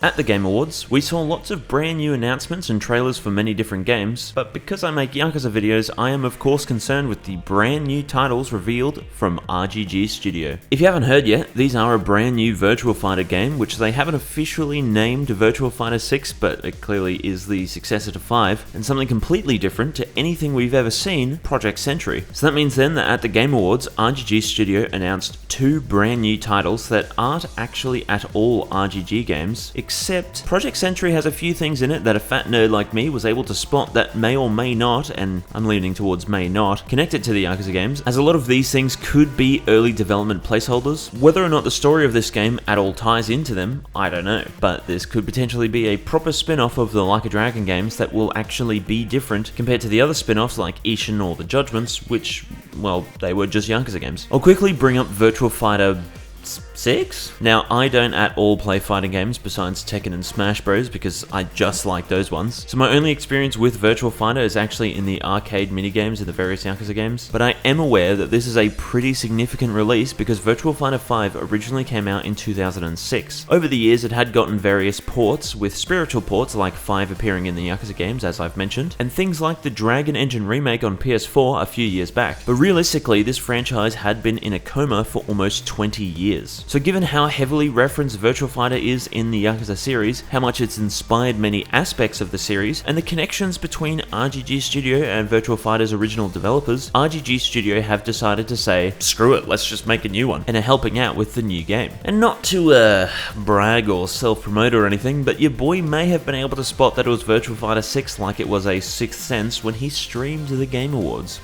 At the Game Awards, we saw lots of brand new announcements and trailers for many different games, but because I make Yakuza videos, I am of course concerned with the brand new titles revealed from RGG Studio. If you haven't heard yet, these are a brand new Virtua Fighter game, which they haven't officially named Virtua Fighter 6, but it clearly is the successor to 5, and something completely different to anything we've ever seen, Project Sentry. So that means then that at the Game Awards, RGG Studio announced two brand new titles that aren't actually at all RGG games, except Project Sentry has a few things in it that a fat nerd like me was able to spot that may or may not, and I'm leaning towards may not, connect it to the Yakuza games, as a lot of these things could be early development placeholders. Whether or not the story of this game at all ties into them, I don't know, but this could potentially be a proper spin-off of the Like a Dragon games that will actually be different compared to the other spin-offs like Ishin or the Judgments, which, well, they were just Yakuza games. I'll quickly bring up Virtua Fighter 6? Now, I don't at all play fighting games besides Tekken and Smash Bros because I just like those ones. So my only experience with Virtua Fighter is actually in the arcade minigames in the various Yakuza games, but I am aware that this is a pretty significant release because Virtua Fighter 5 originally came out in 2006. Over the years, it had gotten various ports, with spiritual ports like 5 appearing in the Yakuza games, as I've mentioned, and things like the Dragon Engine remake on PS4 a few years back. But realistically, this franchise had been in a coma for almost 20 years. So given how heavily referenced Virtua Fighter is in the Yakuza series, how much it's inspired many aspects of the series, and the connections between RGG Studio and Virtua Fighter's original developers, RGG Studio have decided to say, screw it, let's just make a new one, and are helping out with the new game. And not to brag or self-promote or anything, but your boy may have been able to spot that it was Virtua Fighter 6 like it was a Sixth Sense when he streamed the Game Awards.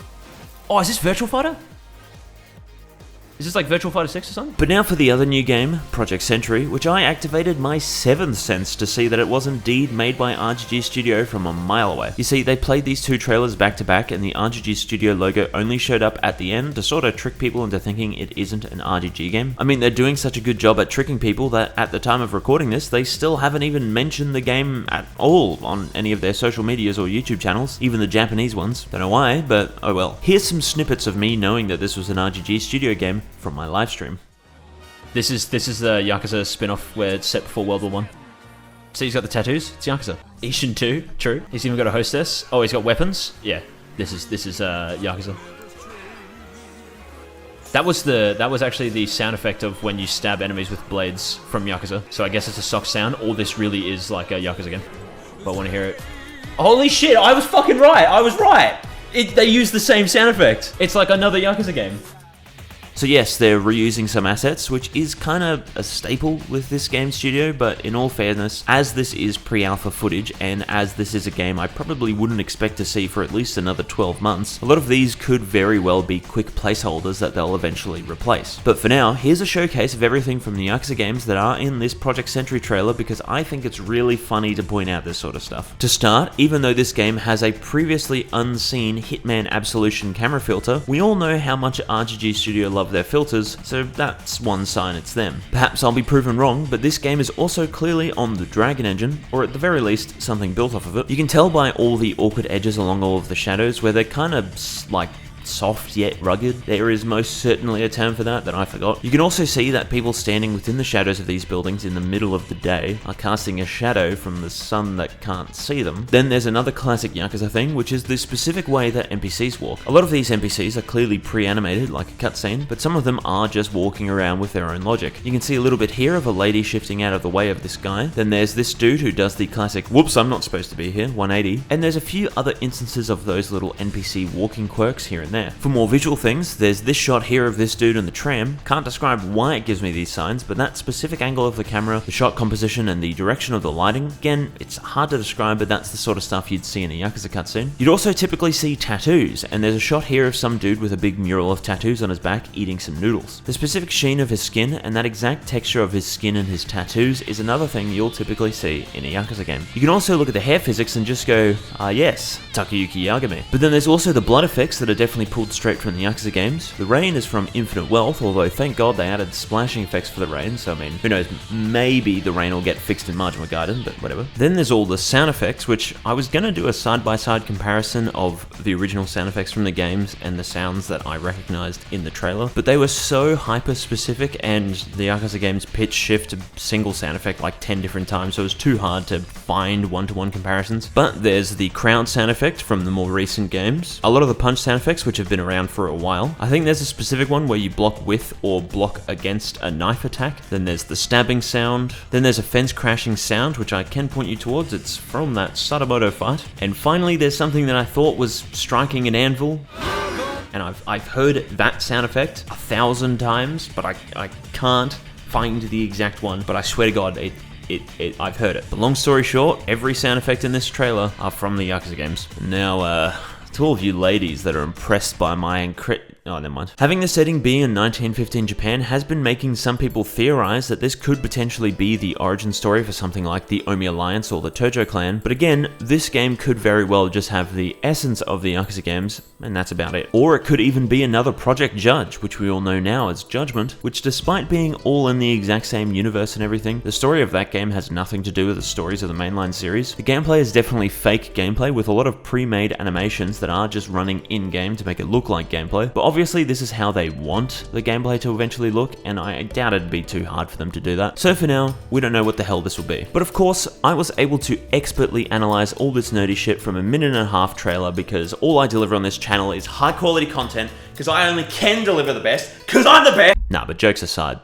Oh, is this Virtua Fighter? Is this like Virtua Fighter 6 or something? But now for the other new game, Project Sentry, which I activated my 7th sense to see that it was indeed made by RGG Studio from a mile away. You see, they played these two trailers back to back and the RGG Studio logo only showed up at the end to sort of trick people into thinking it isn't an RGG game. I mean, they're doing such a good job at tricking people that at the time of recording this, they still haven't even mentioned the game at all on any of their social medias or YouTube channels, even the Japanese ones. Don't know why, but oh well. Here's some snippets of me knowing that this was an RGG Studio game from my live stream. This is the Yakuza spin-off where it's set before World War 1. See, he's got the tattoos. It's Yakuza. Ishin 2, true. He's even got a hostess. Oh, he's got weapons. Yeah, this is Yakuza. That was actually the sound effect of when you stab enemies with blades from Yakuza. So I guess it's a sock sound, or this really is like a Yakuza game. But I want to hear it. Holy shit! I was fucking right. I was right. They use the same sound effect. It's like another Yakuza game. So yes, they're reusing some assets, which is kind of a staple with this game studio, but in all fairness, as this is pre-alpha footage, and as this is a game I probably wouldn't expect to see for at least another 12 months, a lot of these could very well be quick placeholders that they'll eventually replace. But for now, here's a showcase of everything from the Yakuza games that are in this Project Sentry trailer because I think it's really funny to point out this sort of stuff. To start, even though this game has a previously unseen Hitman Absolution camera filter, we all know how much RGG Studio love their filters, so that's one sign it's them. Perhaps I'll be proven wrong, but this game is also clearly on the Dragon Engine, or at the very least, something built off of it. You can tell by all the awkward edges along all of the shadows where they're kind of like soft yet rugged. There is most certainly a term for that I forgot. You can also see that people standing within the shadows of these buildings in the middle of the day are casting a shadow from the sun that can't see them. Then there's another classic Yakuza thing, which is the specific way that NPCs walk. A lot of these NPCs are clearly pre-animated like a cutscene, but some of them are just walking around with their own logic. You can see a little bit here of a lady shifting out of the way of this guy. Then there's this dude who does the classic, whoops, I'm not supposed to be here, 180. And there's a few other instances of those little NPC walking quirks here and there. For more visual things, there's this shot here of this dude in the tram. Can't describe why it gives me these signs, but that specific angle of the camera, the shot composition, and the direction of the lighting, again, it's hard to describe, but that's the sort of stuff you'd see in a Yakuza cutscene. You'd also typically see tattoos, and there's a shot here of some dude with a big mural of tattoos on his back eating some noodles. The specific sheen of his skin and that exact texture of his skin and his tattoos is another thing you'll typically see in a Yakuza game. You can also look at the hair physics and just go, ah yes, Takayuki Yagami. But then there's also the blood effects that are definitely definitely pulled straight from the Yakuza games. The rain is from Infinite Wealth, although thank God they added splashing effects for the rain, so I mean, who knows, maybe the rain will get fixed in Majima Gaiden, but whatever. Then there's all the sound effects, which I was gonna do a side-by-side comparison of the original sound effects from the games and the sounds that I recognized in the trailer, but they were so hyper-specific, and the Yakuza games pitch shift a single sound effect like 10 different times, so it was too hard to find one-to-one comparisons. But there's the crowd sound effect from the more recent games, a lot of the punch sound effects which have been around for a while. I think there's a specific one where you block with or block against a knife attack. Then there's the stabbing sound. Then there's a fence crashing sound, which I can point you towards. It's from that Sadamoto fight. And finally, there's something that I thought was striking an anvil. And I've heard that sound effect 1,000 times, but I can't find the exact one. But I swear to God, I've heard it. But long story short, every sound effect in this trailer are from the Yakuza games. Now, to all of you ladies that are impressed by my oh, never mind. Having the setting be in 1915 Japan has been making some people theorize that this could potentially be the origin story for something like the Omi Alliance or the Tojo clan, but again, this game could very well just have the essence of the Yakuza games, and that's about it. Or it could even be another Project Judge, which we all know now as Judgment, which despite being all in the exact same universe and everything, the story of that game has nothing to do with the stories of the mainline series. The gameplay is definitely fake gameplay with a lot of pre-made animations that are just running in-game to make it look like gameplay, but obviously this is how they want the gameplay to eventually look, and I doubt it'd be too hard for them to do that. So for now, we don't know what the hell this will be. But of course, I was able to expertly analyze all this nerdy shit from a 1.5-minute trailer, because all I deliver on this channel is high quality content, because I only can deliver the best, because I'm the best! Nah, but jokes aside,